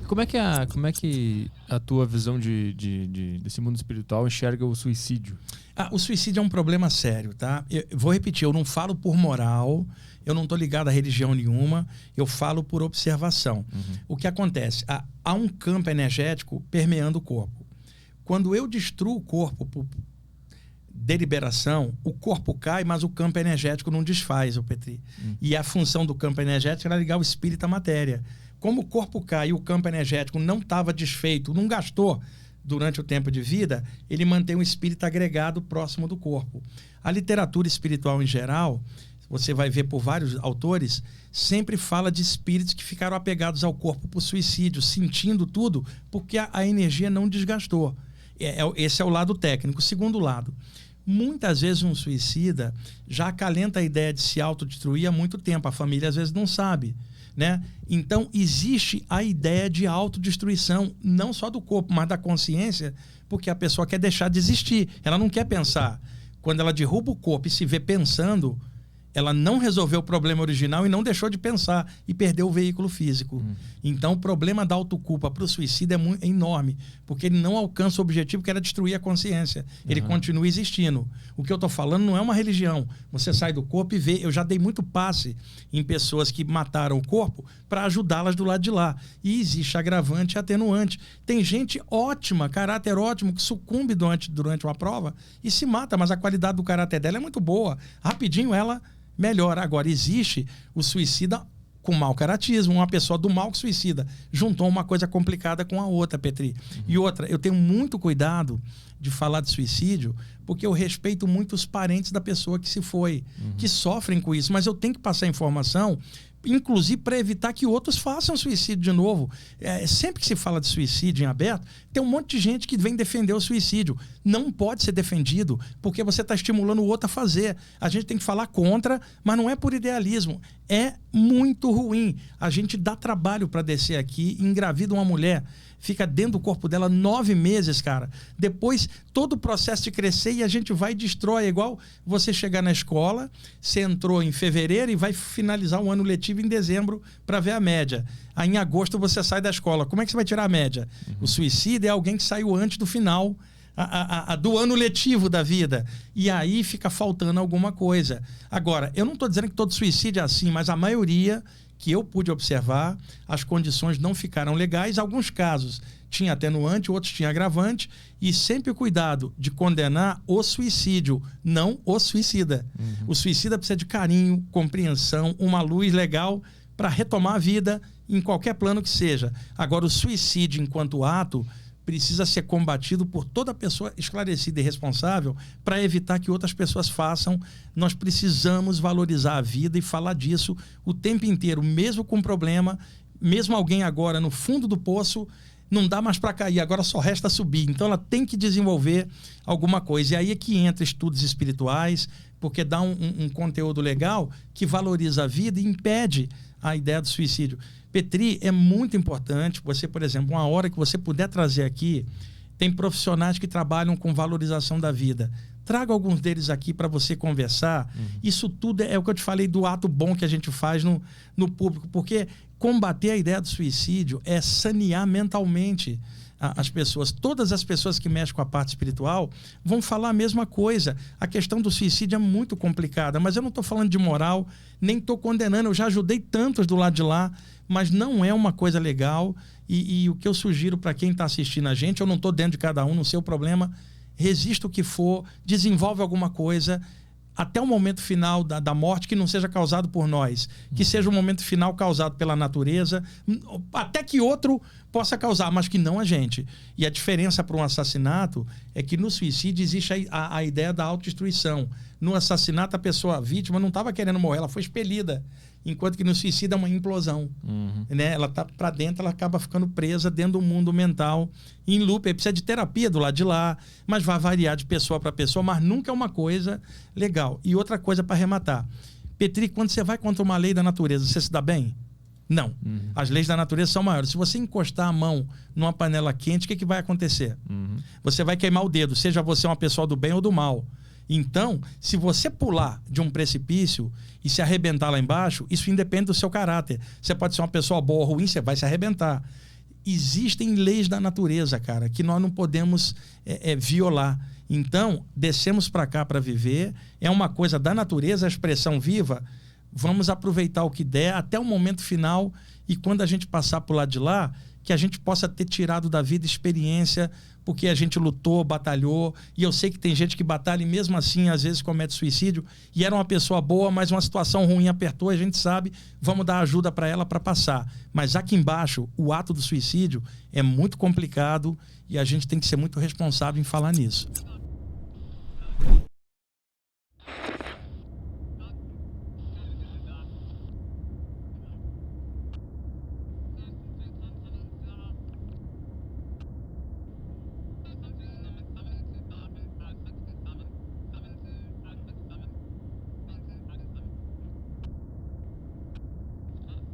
Como é que a tua visão desse mundo espiritual enxerga o suicídio? O suicídio é um problema sério, tá? Eu vou repetir, eu não falo por moral, eu não estou ligado a religião nenhuma, eu falo por observação. O que acontece? Há um campo energético permeando o corpo. Quando eu destruo o corpo por deliberação, o corpo cai, mas o campo energético não desfaz, o Petri. E a função do campo energético era ligar o espírito à matéria. Como o corpo cai e o campo energético não estava desfeito, não gastou durante o tempo de vida, ele mantém o espírito agregado próximo do corpo. A literatura espiritual em geral, você vai ver por vários autores, sempre fala de espíritos que ficaram apegados ao corpo por suicídio, sentindo tudo, porque a energia não desgastou. Esse é o lado técnico. O segundo lado, muitas vezes um suicida já acalenta a ideia de se autodestruir há muito tempo. A família às vezes não sabe, né? Então existe a ideia de autodestruição, não só do corpo, mas da consciência, porque a pessoa quer deixar de existir. Ela não quer pensar. Quando ela derruba o corpo e se vê pensando, ela não resolveu o problema original e não deixou de pensar e perdeu o veículo físico. Então o problema da autoculpa para o suicida é enorme, porque ele não alcança o objetivo que era destruir a consciência. Ele continua existindo. O que eu estou falando não é uma religião. Você sai do corpo e vê. Eu já dei muito passe em pessoas que mataram o corpo para ajudá-las do lado de lá. E existe agravante e atenuante. Tem gente ótima, caráter ótimo, que sucumbe durante uma prova e se mata, mas a qualidade do caráter dela é muito boa. Rapidinho ela melhor. Agora, existe o suicida com mau caratismo, uma pessoa do mal que suicida. Juntou uma coisa complicada com a outra, Petri. E outra, eu tenho muito cuidado de falar de suicídio, porque eu respeito muito os parentes da pessoa que se foi, que sofrem com isso. Mas eu tenho que passar informação, inclusive para evitar que outros façam suicídio de novo. Sempre que se fala de suicídio em aberto, tem um monte de gente que vem defender o suicídio. Não pode ser defendido, porque você está estimulando o outro a fazer. A gente tem que falar contra, mas não é por idealismo. É muito ruim. A gente dá trabalho para descer aqui, engravida uma mulher, fica dentro do corpo dela 9 meses, cara. Depois, todo o processo de crescer e a gente vai e destrói. É igual você chegar na escola, você entrou em fevereiro e vai finalizar um ano letivo em dezembro para ver a média. Aí em agosto você sai da escola. Como é que você vai tirar a média? O suicídio é alguém que saiu antes do final do ano letivo da vida. E aí fica faltando alguma coisa. Agora, eu não estou dizendo que todo suicídio é assim, mas a maioria que eu pude observar, as condições não ficaram legais. Alguns casos tinha atenuante, outros tinha agravante, e sempre o cuidado de condenar o suicídio, não o suicida. O suicida precisa de carinho, compreensão, uma luz legal para retomar a vida em qualquer plano que seja. Agora, o suicídio enquanto ato precisa ser combatido por toda pessoa esclarecida e responsável para evitar que outras pessoas façam. Nós precisamos valorizar a vida e falar disso o tempo inteiro, mesmo com problema, mesmo alguém agora no fundo do poço, não dá mais para cair, agora só resta subir. Então ela tem que desenvolver alguma coisa. E aí é que entra estudos espirituais, porque dá um conteúdo legal que valoriza a vida e impede a ideia do suicídio. Petri, é muito importante você, por exemplo, uma hora que você puder trazer aqui, tem profissionais que trabalham com valorização da vida. Traga alguns deles aqui para você conversar. Isso tudo é o que eu te falei do ato bom que a gente faz no público, porque combater a ideia do suicídio é sanear mentalmente as pessoas. Todas as pessoas que mexem com a parte espiritual vão falar a mesma coisa. A questão do suicídio é muito complicada, mas eu não estou falando de moral, nem estou condenando. Eu já ajudei tantos do lado de lá, mas não é uma coisa legal. E o que eu sugiro para quem está assistindo a gente, eu não estou dentro de cada um, não sei o problema, resista o que for, desenvolve alguma coisa até o momento final da morte, que não seja causado por nós, que seja um momento final causado pela natureza, até que outro possa causar, mas que não a gente. E a diferença para um assassinato é que no suicídio existe a ideia da autodestruição. No assassinato, a pessoa, a vítima, não estava querendo morrer, ela foi expelida. Enquanto que no suicídio é uma implosão. Né? Ela está para dentro, ela acaba ficando presa dentro do mundo mental, em loop. Aí precisa de terapia do lado de lá, mas vai variar de pessoa para pessoa, mas nunca é uma coisa legal. E outra coisa para arrematar. Petri, quando você vai contra uma lei da natureza, você se dá bem? Não. As leis da natureza são maiores. Se você encostar a mão numa panela quente, o que vai acontecer? Você vai queimar o dedo, seja você uma pessoa do bem ou do mal. Então, se você pular de um precipício e se arrebentar lá embaixo, isso independe do seu caráter. Você pode ser uma pessoa boa ou ruim, você vai se arrebentar. existem leis da natureza, cara, que nós não podemos violar. Então, descemos para cá para viver, é uma coisa da natureza, a expressão viva, vamos aproveitar o que der até o momento final, e quando a gente passar por lado de lá, que a gente possa ter tirado da vida experiência, porque a gente lutou, batalhou, e eu sei que tem gente que batalha e mesmo assim às vezes comete suicídio, e era uma pessoa boa, mas uma situação ruim apertou, a gente sabe, vamos dar ajuda para ela para passar. Mas aqui embaixo, o ato do suicídio é muito complicado e a gente tem que ser muito responsável em falar nisso.